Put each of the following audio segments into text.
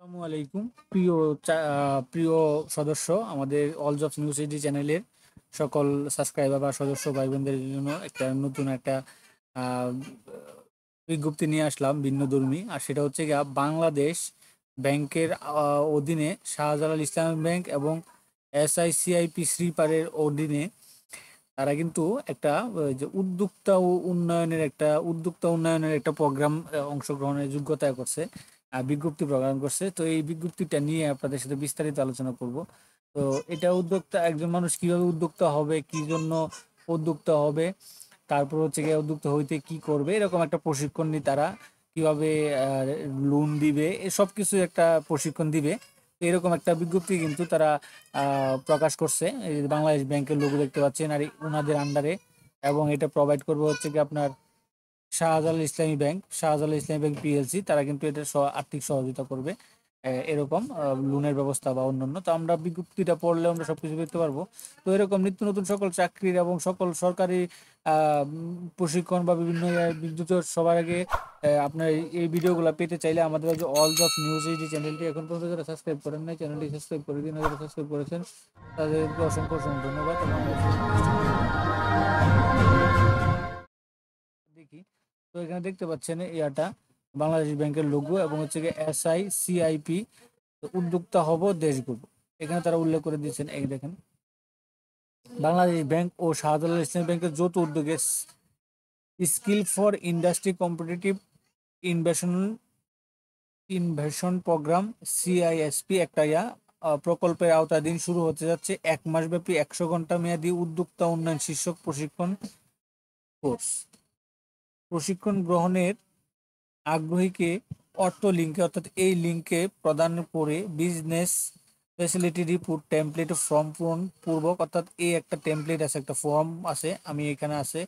আসসালামু আলাইকুম প্রিয় সদস্য, আমাদের অল জবস নিউজ এইচডি চ্যানেলের সকল সাবস্ক্রাইবার বা সদস্য ভাই বোনদের জন্য নতুন একটা আহ, বিজ্ঞপ্তি নিয়ে আসলাম ভিন্নধর্মী। আর সেটা হচ্ছে গিয়া বাংলাদেশ ব্যাংকের অধীনে শাহজালাল ইসলামী ব্যাংক এবং এসআইসিআইপি শ্রীপারের অধীনে তারা কিন্তু একটা যে উদ্যোক্তা উন্নয়নের একটা প্রোগ্রাম অংশগ্রহণের যোগ্যতা করছে, বিজ্ঞপ্তি প্রদান করছে। তো এই বিজ্ঞপ্তিটা নিয়ে আপনাদের সাথে বিস্তারিত আলোচনা করব। তো এটা একজন মানুষ কিভাবে উদ্যোক্তা হবে, কি জন্য উদ্যোক্তা হবে, তারপর হচ্ছে গিয়ে উদ্যোক্তা হইতে কি করবে, এরকম একটা প্রশিক্ষণ নিয়ে তারা কিভাবে লোন দিবে, এসব কিছু একটা প্রশিক্ষণ দিবে। তো এরকম একটা বিজ্ঞপ্তি কিন্তু তারা প্রকাশ করছে। এই যে বাংলাদেশ ব্যাংকের লোগো দেখতে পাচ্ছেন, আর ওনাদের আন্ডারে, এবং এটা প্রোভাইড করবে হচ্ছে কি আপনার শাহজালাল ইসলামী ব্যাংক পিএলসি। তারা কিন্তু এটা আর্থিক সহযোগিতা করবে এরকম লোনের ব্যবস্থা বা অন্যান্য। তো আমরা বিজ্ঞপ্তিটা পড়লে আমরা সবকিছু দেখতে পারবো। তো এরকম নিত্য নতুন সকল চাকরির এবং সকল সরকারি প্রশিক্ষণ বা বিভিন্ন বিদ্যুৎ সবার আগে আপনার এই ভিডিওগুলো পেতে চাইলে আমাদের যে অল জব নিউজ এই যে চ্যানেলটি এখন পর্যন্ত যারা সাবস্ক্রাইব করেন নাই, চ্যানেলটি সাবস্ক্রাইব করে দিন। যারা সাবস্ক্রাইব করেছেন তাদেরকে অসংখ্য অসংখ্য ধন্যবাদ। এবং আমরা দেখি, তো এখানে দেখতে পাচ্ছেন ইয়াটা বাংলাদেশ ব্যাংকের লোগো এবং হচ্ছে গিয়ে SICIP, উদ্যোক্তা হব দেশ গড়ব। এখানে তারা উল্লেখ করে দিয়েছেন, এই দেখেন, বাংলাদেশ ব্যাংক ও শাহজালাল ইসলামী ব্যাংকের যৌথ উদ্যোগে skill for industry competitive innovation innovation program CISP একটা প্রকল্পের আওতাধীন শুরু হতে যাচ্ছে 1 মাস ব্যাপী 100 ঘন্টা মেয়াদী উদ্যোক্তা উন্নয়ন শীর্ষক প্রশিক্ষণ কোর্স। প্রশিক্ষণ গ্রহণের আগ্রহীকে লিঙ্কে, অর্থাৎ এই লিঙ্কে প্রদান করে business facility report template form পূরণ পূর্বক, অর্থাৎ এই একটা টেমপ্লেট আছে, একটা ফর্ম আছে, আমি এখানে আছে,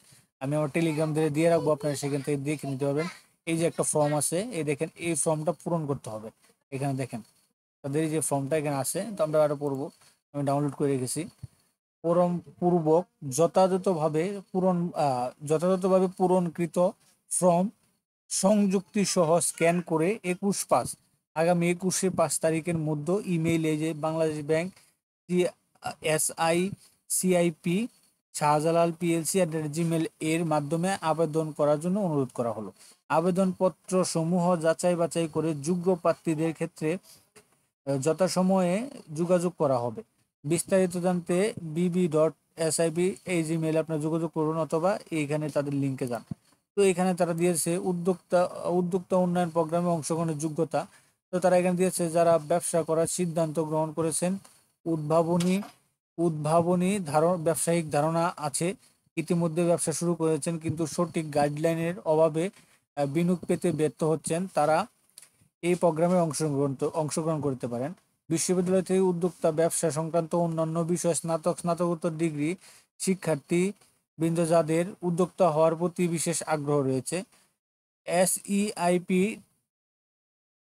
আমি আমার টেলিগ্রাম দিয়ে রাখবো, আপনারা সেখান থেকে দেখে নিতে পারবেন। এই যে একটা ফর্ম আছে, এই দেখেন, এই ফর্মটা পূরণ করতে হবে। এখানে দেখেন তাদের এই যে ফর্মটা এখানে আছে, তো আমরা আরো পড়বো, আমি ডাউনলোড করে রেখেছি। পূরণ পূর্বক যথাযথভাবে যথাযথভাবে পূরণকৃত ফর্ম সংযুক্তি সহ স্ক্যান করে 21/5 আগামী 21শে 5 তারিখের মধ্যে ইমেইলে যে Bangladesh bank SICIP Shahjalal PLC@gmail এর মাধ্যমে আবেদন করার জন্য অনুরোধ করা হলো। আবেদনপত্র সমূহ যাচাই বাছাই করে যোগ্য প্রার্থীদের ক্ষেত্রে যথাসময়ে যোগাযোগ করা হবে। বিস্তারিত জানতে bb.sib এই জিমেইলে আপনার যোগাযোগ করুন, অথবা এইখানে তাদের লিঙ্কে যান। তো এখানে তারা দিয়েছে উদ্যোক্তা উন্নয়ন প্রোগ্রামে অংশগ্রহণের যোগ্যতা। তো তারা এখানে দিয়েছে যারা ব্যবসা করার সিদ্ধান্ত গ্রহণ করেছেন, উদ্ভাবনী ব্যবসায়িক ধারণা আছে, ইতিমধ্যে ব্যবসা শুরু করেছেন কিন্তু সঠিক গাইডলাইনের অভাবে বিনিয়োগ পেতে ব্যর্থ হচ্ছেন, তারা এই প্রোগ্রামে অংশগ্রহণ করতে পারেন। বিশ্ববিদ্যালয় থেকে উদ্যোক্তা ব্যবসা সংক্রান্ত অন্যান্য বিষয় স্নাতকোত্তর ডিগ্রি শিক্ষার্থী বৃন্দ যাদের উদ্যোক্তা হওয়ার প্রতি বিশেষ আগ্রহ রয়েছে, SEIP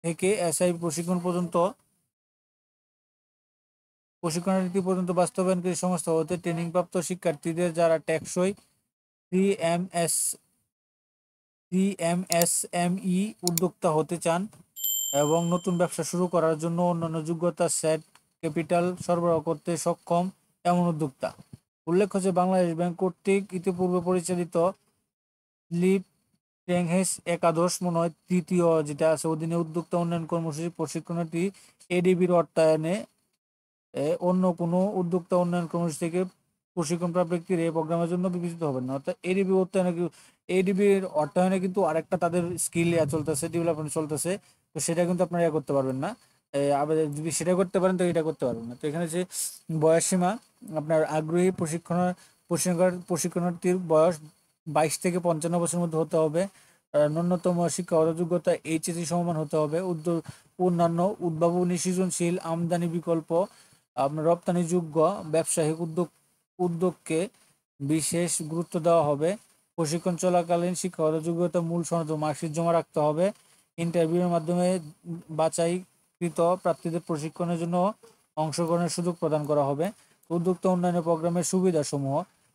থেকে SI প্রশিক্ষণার্থী পর্যন্ত বাস্তবায়নকারী সংস্থা হতে ট্রেনিংপ্রাপ্ত শিক্ষার্থীদের যারা টেকসই CMS CMSME উদ্যোক্তা হতে চান এবং নতুন ব্যবসা শুরু করার জন্য অন্যান্য যোগ্যতা সেট ক্যাপিটাল সরবরাহ করতে সক্ষম এমন উদ্যোক্তা। উল্লেখ্য যে বাংলাদেশ ব্যাংক কর্তৃক ইতিপূর্বে পরিচালিত লিপ ট্যাংহেস একাদশ মনে হয় তৃতীয় যেটা আছে অধীনে উদ্যোক্তা উন্নয়ন কর্মসূচি প্রশিক্ষণটি ADBর অর্থায়নে অন্য কোনো উদ্যোক্তা উন্নয়ন কর্মসূচি থেকে প্রশিক্ষণপ্রাপ্ত ব্যক্তির এই প্রোগ্রামের জন্য বিবেচিত হবেন না। অর্থাৎ ADBর অর্থায়নে কিন্তু আরেকটা তাদের স্কিল চলতেছে, ডেভেলপমেন্ট চলতেছে। তো সেটা কিন্তু আপনারা করতে পারবেন না। আবার যদি সেটা করতে পারেন তো এটা করতে পারবেন না। তো এখানে যে বয়সসীমা, আপনার আগ্রহী প্রশিক্ষণার্থীর বয়স 22 থেকে 55 বছরের মধ্যে হতে হবে। ন্যূনতম শিক্ষাগত যোগ্যতা HSC সমমান হতে হবে। অন্যান্য উদ্ভাবনী সৃজনশীল আমদানি বিকল্প আপনার রপ্তানিযোগ্য ব্যবসায়িক উদ্যোগকে বিশেষ গুরুত্ব দেওয়া হবে। প্রশিক্ষণ চলাকালীন শিক্ষাগত যোগ্যতা মূল সনদ ও মার্কশিট জমা রাখতে হবে। ইন্টারভিউয়ের মাধ্যমে বাছাইকৃত প্রার্থীদের প্রশিক্ষণের জন্য অংশগ্রহণের সুযোগ প্রদান করা হবে। উদ্যোক্তা উন্নয়নের প্রোগ্রামের সুবিধাসমূহ: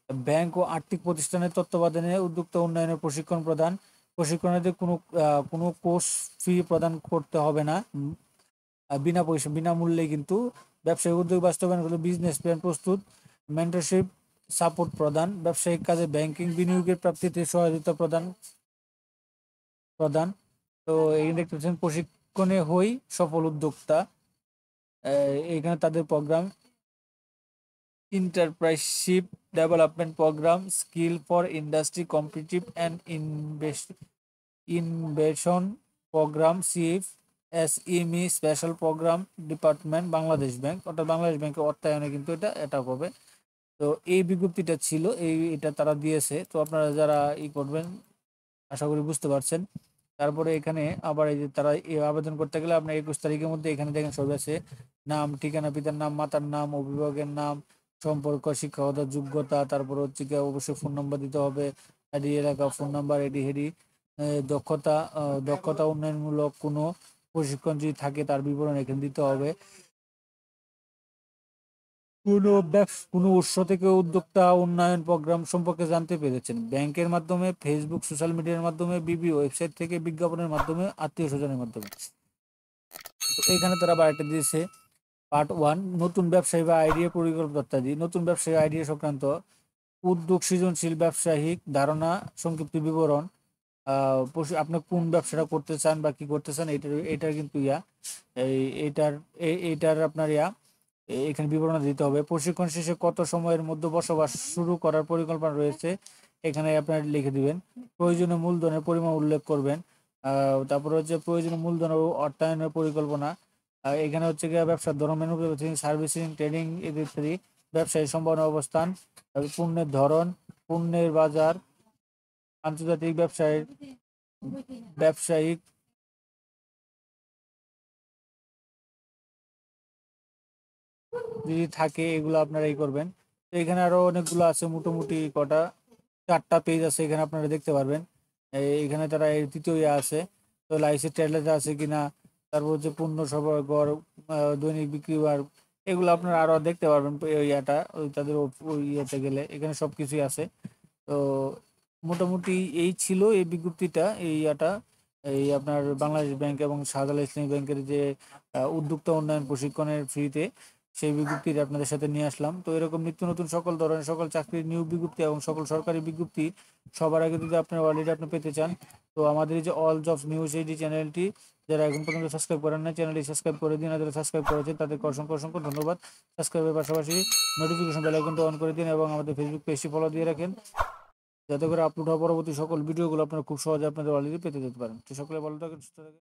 ব্যাংক ও আর্থিক প্রতিষ্ঠানের তত্ত্বাবধানে উদ্যোক্তা উন্নয়নের প্রশিক্ষণ প্রদান। প্রশিক্ষণার্থীদের কোনো কোর্স ফি প্রদান করতে হবে না। বিনা পয়সা বিনামূল্যে কিন্তু ব্যবসায়িক উদ্যোগ বাস্তবায়ন করতে বিজনেস প্ল্যান প্রস্তুত, মেন্টরশিপ সাপোর্ট প্রদান, ব্যবসায়িক কাজে ব্যাংকিং বিনিয়োগের প্রাপ্তিতে সহায়তা প্রদান প্রদান তো এই দেখতে পাচ্ছেন প্রশিক্ষণে হই সফল উদ্যোক্তা। এখানে তাদের program entrepreneurship development program, skill for industry competitive and innovation program, CF SME special program department, Bangladesh bank, অর্থাৎ বাংলাদেশ ব্যাংকের অর্থায়নে কিন্তু এটা হবে। তো এই বিজ্ঞপ্তিটা ছিল, এটা তারা দিয়েছে। তো আপনারা যারা করবেন আশা করি বুঝতে পারছেন। তারপরে এখানে আবার এই যে তারা আবেদন করতে গেলে আপনার 21 তারিখের মধ্যে এখানে দেখেন সব আছে, নাম, ঠিকানা, পিতার নাম, মাতার নাম, অভিভাবকের নাম, সম্পর্ক, শিক্ষাগত যোগ্যতা, তারপর হচ্ছে কি অবশ্যই ফোন নাম্বার দিতে হবে, আইডি এলাকা ফোন নাম্বার, এডি হেডি, দক্ষতা উন্নয়নমূলক কোনো প্রশিক্ষণ যদি থাকে তার বিবরণ এখানে দিতে হবে। কোনো উৎস থেকে উদ্যোক্তা উন্নয়ন প্রোগ্রাম সম্পর্কে জানতে পেরেছেন, ব্যাংকের মাধ্যমে, ফেসবুক, সোশ্যাল মিডিয়ার মাধ্যমে, বিবি ওয়েবসাইট থেকে, বিজ্ঞাপনের মাধ্যমে, আত্মীয় স্বজনের মাধ্যমে। তো এখানে তারা আবার একটা দিয়েছে পার্ট 1, নতুন ব্যবসায়ী বা আইডিয়া পরিকল্পনা ইত্যাদি। নতুন ব্যবসায়ী আইডিয়া সংক্রান্ত উদ্যোগ, সৃজনশীল ব্যবসায়িক ধারণা, সংক্ষিপ্ত বিবরণ, আপনি কোন ব্যবসাটা করতে চান বা কি করতে চান, এটার কিন্তু এই এইটার এইটার আপনার এখানে বিবরণ দিতে হবে। প্রশিক্ষণ শেষে কত সময়ের মধ্যে বসবাস শুরু করার পরিকল্পনা রয়েছে এখানে আপনার লিখে দিবেন। প্রয়োজনীয় মূলধনের পরিমাণ উল্লেখ করবেন। তারপরে হচ্ছে প্রয়োজনীয় মূলধন ও অর্থায়নের পরিকল্পনা। এখানে হচ্ছে গিয়ে ব্যবসার ধরন, ম্যানুফ্যাকচারিং, সার্ভিসিং, ট্রেডিং ইত্যাদি, ব্যবসায়ী সম্ভাবনা অবস্থান, পণ্যের ধরন, পণ্যের বাজার, আন্তর্জাতিক ব্যবসায়িক যদি থাকে এগুলো আপনারা করবেন। তো এখানে আরো অনেকগুলো আছে, মোটামুটি কটা 4টা পেজ আছে এখানে আপনারা দেখতে পারবেন। এখানে তারা এই তৃতীয় আছে, তো লাইসেন্স ট্রেলার আছে কিনা, তারপর হচ্ছে পণ্য সরবরাহ, দৈনিক বিক্রি বার, এগুলো আপনারা আরো দেখতে পারবেন। ওই ওই তাদের ওই ইয়েতে গেলে এখানে সবকিছুই আছে। তো মোটামুটি এই ছিল এই বিজ্ঞপ্তিটা, এই আপনার বাংলাদেশ ব্যাংক এবং শাহজালাল ইসলামী ব্যাংকের যে উদ্যোক্তা উন্নয়ন প্রশিক্ষণের ফ্রিতে, সেই বিজ্ঞপ্তিটা আপনাদের সাথে নিয়ে আসলাম। তো এরকম নিত্য নতুন সকল ধরনের সকল চাকরির নিয়োগ বিজ্ঞপ্তি এবং সকল সরকারি বিজ্ঞপ্তি সবার আগে যদি আপনার অলরেডি আপনি পেতে চান, তো আমাদের এই যে অল জবস নিউজ এই চ্যানেলটি যারা এখন পর্যন্ত সাবস্ক্রাইব করেন না, চ্যানেলটি সাবস্ক্রাইব করে দিন। আর যারা সাবস্ক্রাইব করেছেন তাদেরকে অসংখ্য অসংখ্য ধন্যবাদ। সাবস্ক্রাইবের পাশাপাশি নোটিফিকেশন বেল আইকনটা অন করে দিন এবং আমাদের ফেসবুক পেজটি ফলো দিয়ে রাখেন, যাতে করে আপলোড হওয়া পরবর্তী সকল ভিডিওগুলো আপনারা খুব সহজে আপনাদের অলরেডি পেতে যেতে পারেন। তো সকলে ভালো থাকেন, সুস্থ থাকেন।